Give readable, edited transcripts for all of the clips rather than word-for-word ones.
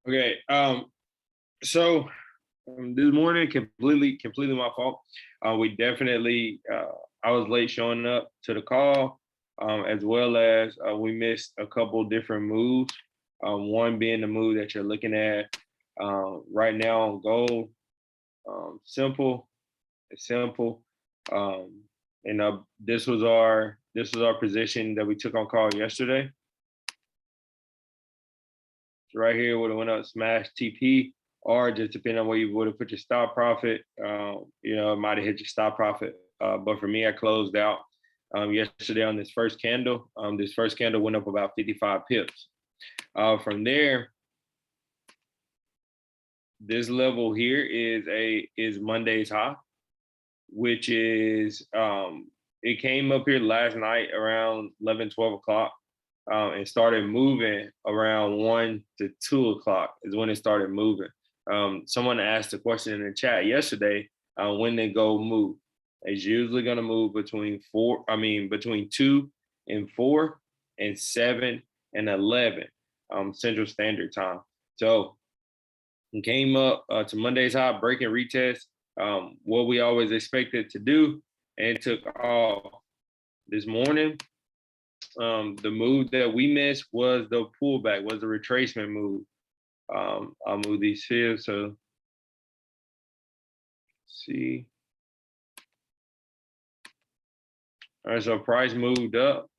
Okay. So this morning, completely my fault. We definitely, I was late showing up to the call, as well as we missed a couple different moves. One being the move that you're looking at right now on gold. Simple, it's simple. Um, and this was our position that we took on call yesterday. So right here would have went up, smashed TP, or just depending on where you would have put your stop profit. It might have hit your stop profit. But for me, I closed out yesterday on this first candle. This first candle went up about 55 pips. From there, this level here is Monday's high, which is it came up here last night around 11, 12 o'clock. And started moving around 1 to 2 o'clock is when it started moving. Someone asked a question in the chat yesterday, when they go move. It's usually going to move between 2 and 4 and 7 and 11 Central Standard Time. So it came up to Monday's high, break and retest, what we always expected to do, and it took off. This morning, the move that we missed was the pullback, was the retracement move. I'll move these here. So see. All right, so price moved up.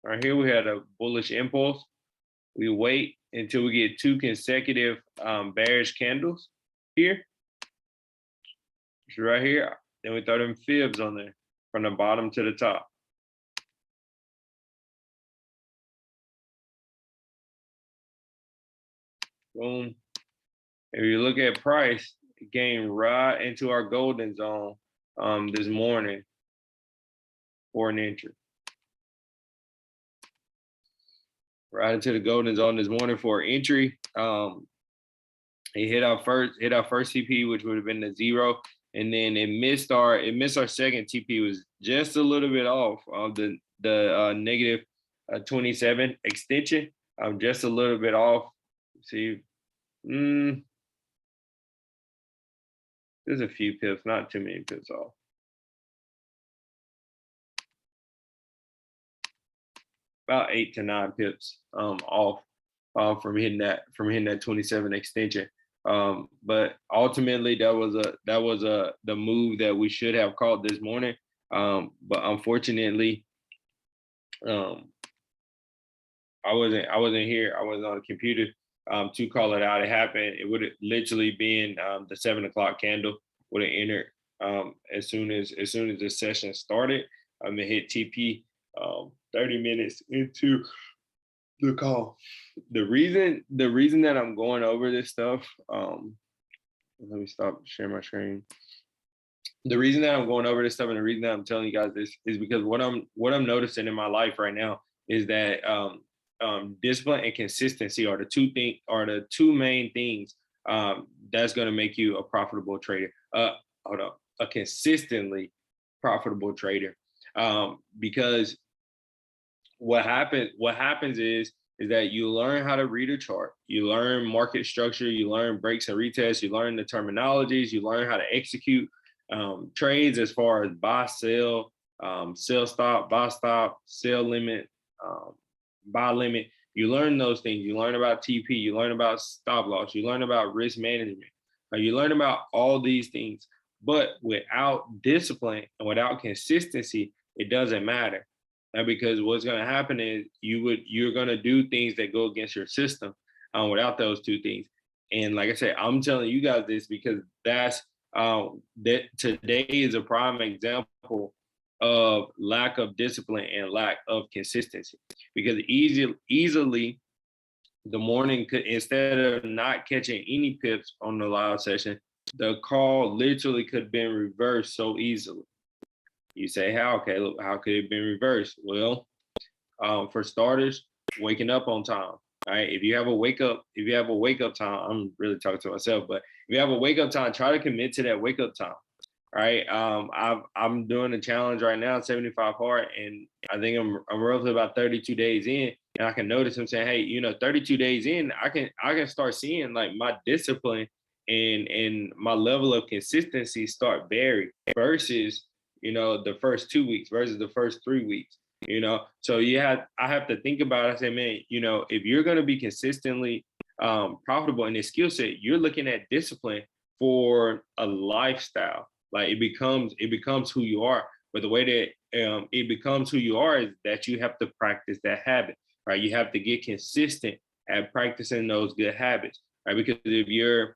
All right, here we had a bullish impulse. We wait until we get two consecutive bearish candles here. So right here. Then we throw them fibs on there from the bottom to the top. Boom. If you look at price, it came right into our golden zone this morning for an entry. Right into the golden zone this morning for an entry. It hit our first TP, which would have been the 0, and then it missed our second TP. Was just a little bit off of the negative 27 extension. Just a little bit off. See, there's a few pips, not too many pips off. About 8 to 9 pips off from hitting that 27 extension. But ultimately, that was the move that we should have called this morning. But unfortunately, I wasn't here. I wasn't on the computer to call it out. It happened. It would have literally been the 7 o'clock candle would have entered as soon as the session started. It hit TP 30 minutes into the call. The reason that I'm going over this stuff, let me stop sharing my screen. The reason that I'm going over this stuff and the reason that I'm telling you guys this is because what I'm noticing in my life right now is that discipline and consistency are the two main things that's going to make you a profitable trader. A consistently profitable trader. Because what happens is that you learn how to read a chart, you learn market structure, you learn breaks and retests, you learn the terminologies, you learn how to execute trades as far as buy, sell, sell stop, buy stop, sell limit, buy limit. You learn those things. You learn about TP, you learn about stop loss, you learn about risk management, you learn about all these things. But without discipline and without consistency, it doesn't matter. And because what's going to happen is you're going to do things that go against your system without those two things. And like I said, I'm telling you guys this because that today is a prime example of lack of discipline and lack of consistency. Because easily the morning could, instead of not catching any pips on the live session, the call literally could have been reversed so easily. You say, how? Okay, look, how could it have been reversed? Well, for starters, waking up on time. All right. If you have a wake up time, I'm really talking to myself, but if you have a wake up time, try to commit to that wake up time. All right. I'm doing a challenge right now, 75 hard, and I think I'm roughly about 32 days in. and I can notice him saying, hey, 32 days in, I can start seeing like my discipline and my level of consistency start vary versus, the first 2 weeks versus the first 3 weeks. So I have to think about it. I say, man, if you're going to be consistently profitable in this skill set, you're looking at discipline for a lifestyle. Like it becomes who you are. But the way that it becomes who you are is that you have to practice that habit, right? You have to get consistent at practicing those good habits, right? Because if you're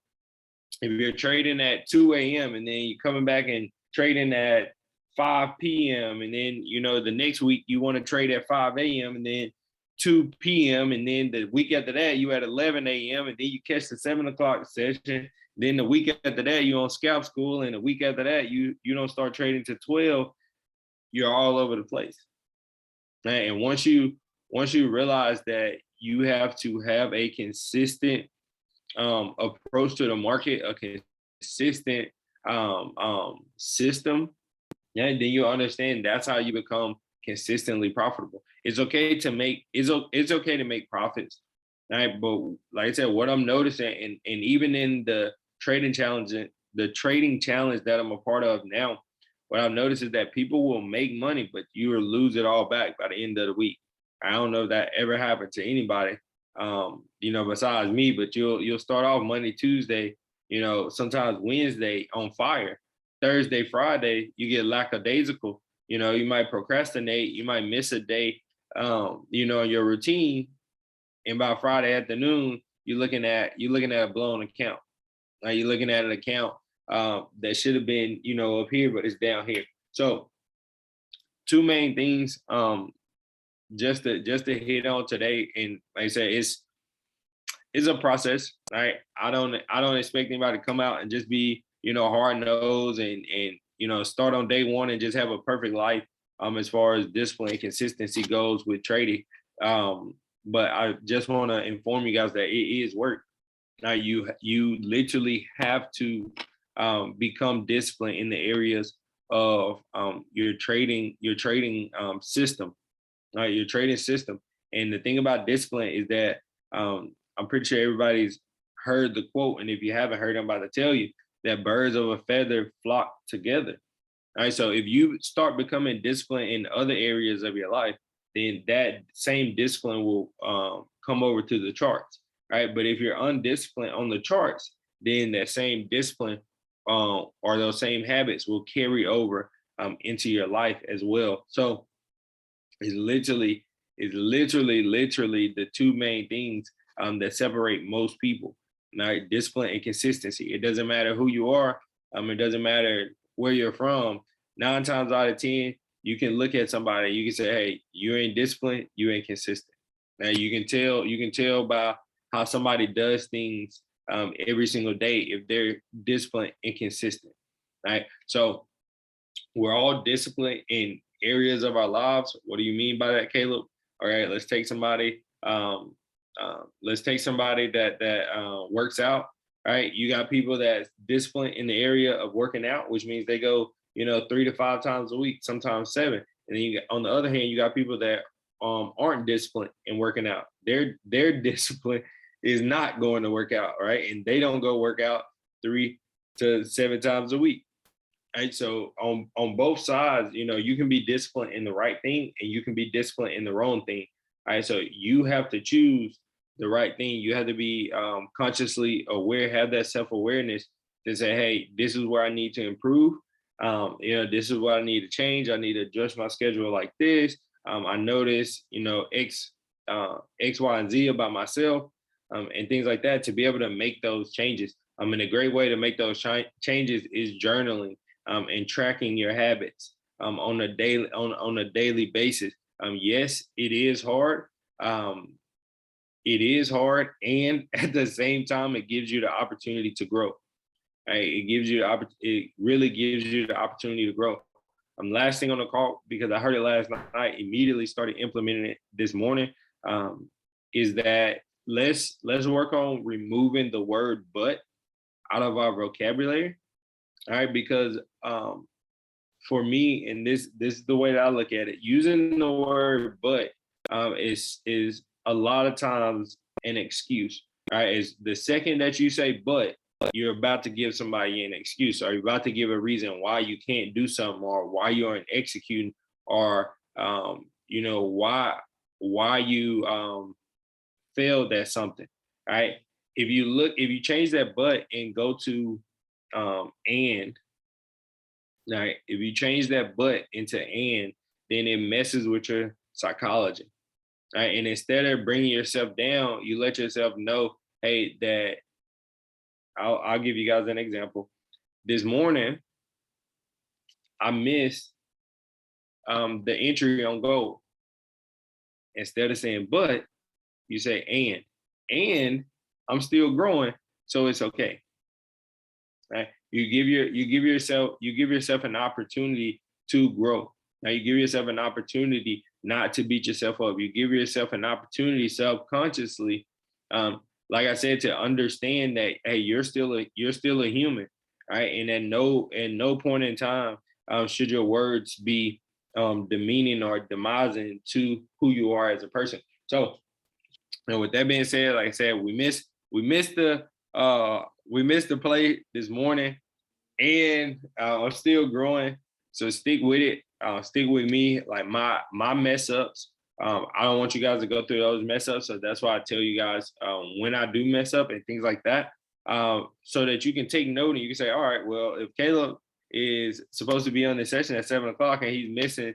trading at 2 a.m. and then you're coming back and trading at 5 p.m. and then the next week you want to trade at 5 a.m. and then 2 p.m. and then the week after that you at 11 a.m. and then you catch the 7 o'clock session. Then the week after that you on scalp school, and the week after that you don't start trading to 12. You're all over the place. Right? And once you realize that you have to have a consistent approach to the market, a consistent system, yeah, then you understand that's how you become consistently profitable. It's okay to make profits, right? But like I said, what I'm noticing, and even in the trading challenge that I'm a part of now, what I've noticed is that people will make money, but you will lose it all back by the end of the week. I don't know if that ever happened to anybody, besides me, but you'll start off Monday, Tuesday, sometimes Wednesday on fire. Thursday, Friday, you get lackadaisical. You might procrastinate, you might miss a day, your routine, and by Friday afternoon, you're looking at a blown account. You're looking at an account that should have been, up here, but it's down here. So, two main things, just to hit on today, and like I said, it's a process, right? I don't expect anybody to come out and just be, hard nosed and start on day one and just have a perfect life as far as discipline and consistency goes with trading. But I just want to inform you guys that it is work. Now you literally have to become disciplined in the areas of your trading system, right? Your trading system. And the thing about discipline is that I'm pretty sure everybody's heard the quote, and if you haven't heard, I'm about to tell you that birds of a feather flock together. All right. So if you start becoming disciplined in other areas of your life, then that same discipline will come over to the charts. Right. But if you're undisciplined on the charts, then that same discipline or those same habits will carry over into your life as well. So it's literally the two main things that separate most people. Right? Discipline and consistency. It doesn't matter who you are. It doesn't matter where you're from. 9 times out of 10, you can look at somebody. You can say, "Hey, you ain't disciplined. You ain't consistent." Now you can tell. You can tell by how somebody does things every single day if they're disciplined and consistent. Right. So we're all disciplined in areas of our lives. What do you mean by that, Caleb? All right, let's take somebody. Let's take somebody that works out. Right, you got people that's disciplined in the area of working out, which means they go, 3 to 5 times a week, sometimes 7. And then on the other hand, you got people that aren't disciplined in working out. Their discipline is not going to work out, right? And they don't go work out 3 to 7 times a week. Right. So on both sides, you can be disciplined in the right thing and you can be disciplined in the wrong thing. Right. So you have to choose the right thing. You have to be consciously aware, have that self-awareness to say, hey, this is where I need to improve. This is what I need to change. I need to adjust my schedule like this. I notice, X, Y, and Z about myself and things like that to be able to make those changes. And a great way to make those changes is journaling and tracking your habits on a daily basis. Yes, it is hard. And at the same time, it gives you the opportunity to grow. Right? It really gives you the opportunity to grow. Last thing on the call, because I heard it last night, immediately started implementing it this morning. Is that let's work on removing the word "but" out of our vocabulary. All right, because for me, and this is the way that I look at it, using the word "but" is a lot of times an excuse. Right? Is the second that you say but, you're about to give somebody an excuse, or you're about to give a reason why you can't do something, or why you aren't executing, or why you failed at something. Right? If you change that but and go to and, right, if you change that but into and, then it messes with your psychology. Right? And instead of bringing yourself down, you let yourself know, hey, that I'll give you guys an example. This morning, I missed the entry on goal. Instead of saying but, you say and I'm still growing, so it's okay. Right? You give yourself an opportunity to grow. Now you give yourself an opportunity not to beat yourself up. You give yourself an opportunity self-consciously, like I said, to understand that, hey, you're still a human, right? And at no point in time should your words be demeaning or demising to who you are as a person. So, and with that being said, like I said, we missed the play this morning, and I'm still growing. So stick with it. Stick with me. Like my mess ups. I don't want you guys to go through those mess ups. So that's why I tell you guys when I do mess up and things like that, so that you can take note and you can say, all right, well, if Caleb is supposed to be on this session at 7:00 and he's missing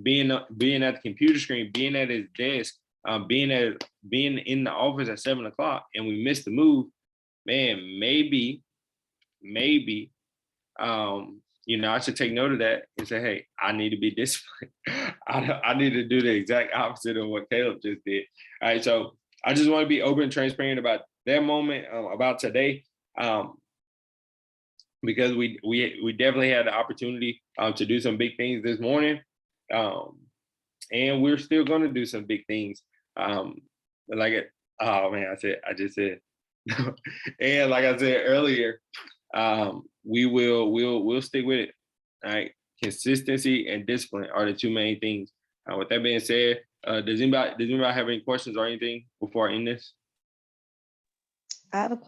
being at the computer screen, being at his desk, being in the office at 7:00, and we missed the move, man, maybe I should take note of that and say, hey, I need to be disciplined. I need to do the exact opposite of what Caleb just did. All right, so I just want to be open and transparent about that moment, about today, because we definitely had the opportunity to do some big things this morning, and we're still going to do some big things. Oh man, I just said, and like I said earlier, we'll stick with it. All right, consistency and discipline are the two main things. With that being said, does anybody have any questions or anything before I end this? I have a